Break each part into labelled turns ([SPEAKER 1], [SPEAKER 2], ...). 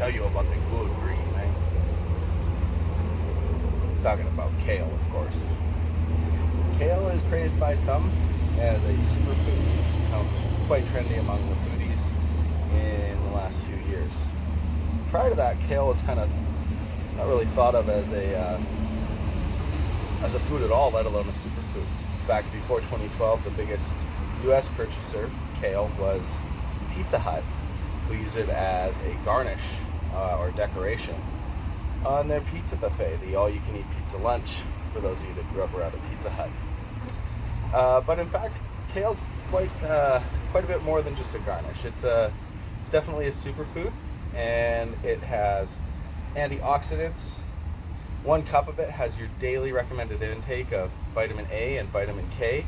[SPEAKER 1] tell you about the good green, eh? Talking about kale, of course. Kale is praised by some as a superfood. It's become quite trendy among the foodies in the last few years. Prior to that, kale was kind of not really thought of as a food at all, let alone a superfood. In fact, before 2012, the biggest U.S. purchaser of kale was Pizza Hut, who used it as a garnish or decoration on their pizza buffet, the all-you-can-eat pizza lunch, for those of you that grew up around a Pizza Hut. But in fact, kale's quite a bit more than just a garnish. It's definitely a superfood, and it has antioxidants. 1 cup of it has your daily recommended intake of vitamin A and vitamin K,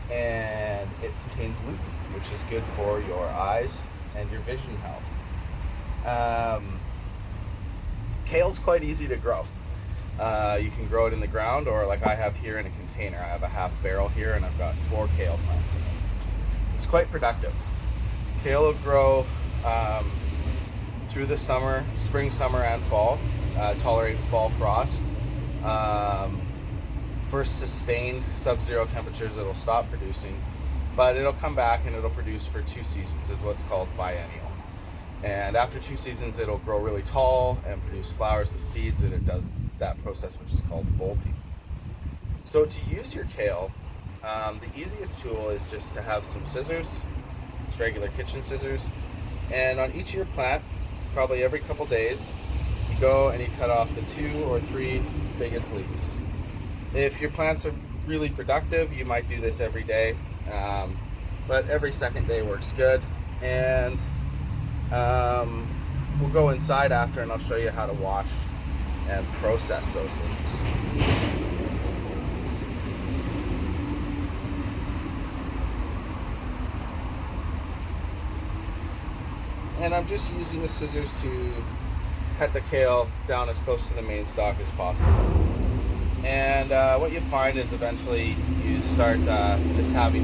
[SPEAKER 1] and it contains lutein, which is good for your eyes and your vision health. Kale's quite easy to grow. You can grow it in the ground, or like I have here in a container. I have a half barrel here, and I've got 4 kale plants in it. It's quite productive. Kale will grow through the summer, spring, summer, and fall. Tolerates fall frost. For sustained sub-zero temperatures, it'll stop producing, but it'll come back and it'll produce for 2 seasons, is what's called biennial. And after 2 seasons, it'll grow really tall and produce flowers with seeds, and it does that process, which is called bolting. So to use your kale, the easiest tool is just to have some scissors, just regular kitchen scissors, and on each of your plant, probably every couple days, you go and you cut off the 2 or 3 biggest leaves. If your plants are really productive, you might do this every day, but every second day works good. And we'll go inside after, and I'll show you how to wash and process those leaves. And I'm just using the scissors to cut the kale down as close to the main stalk as possible. And what you find is eventually you start just having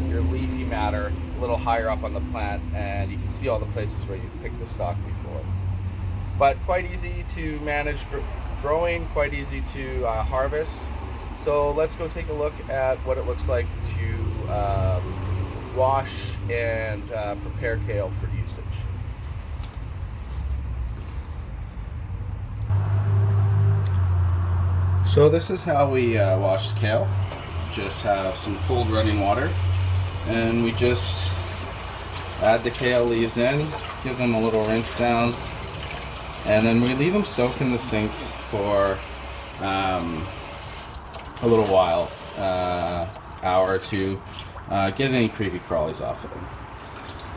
[SPEAKER 1] your leafy matter a little higher up on the plant, and you can see all the places where you've picked the stalk before. But quite easy to manage growing, quite easy to harvest. So let's go take a look at what it looks like to wash and prepare kale for usage. So this is how we wash the kale. Just have some cold running water, and we just add the kale leaves in, give them a little rinse down, and then we leave them soak in the sink for a little while, hour or 2, get any creepy crawlies off of them.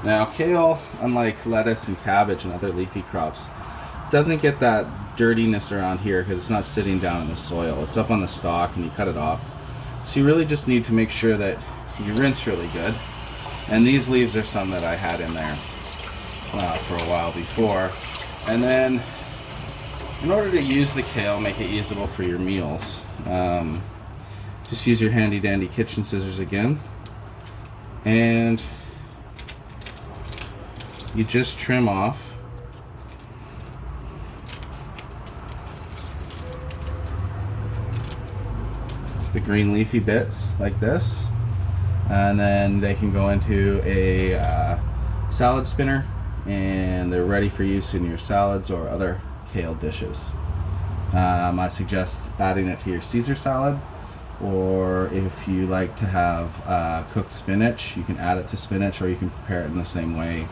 [SPEAKER 1] Now kale, unlike lettuce and cabbage and other leafy crops, doesn't get that dirtiness around here because it's not sitting down in the soil. It's up on the stalk and you cut it off. So you really just need to make sure that you rinse really good. And these leaves are some that I had in there for a while before. And then in order to use the kale, make it usable for your meals, just use your handy dandy kitchen scissors again, and you just trim off the green leafy bits like this, and then they can go into a salad spinner, and they're ready for use in your salads or other kale dishes. I suggest adding it to your Caesar salad, or if you like to have cooked spinach, you can add it to spinach, or you can prepare it in the same way.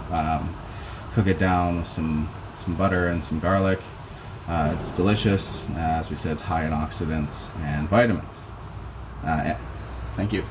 [SPEAKER 1] Cook it down with some butter and some garlic. It's delicious. As we said, it's high in oxidants and vitamins. Thank you.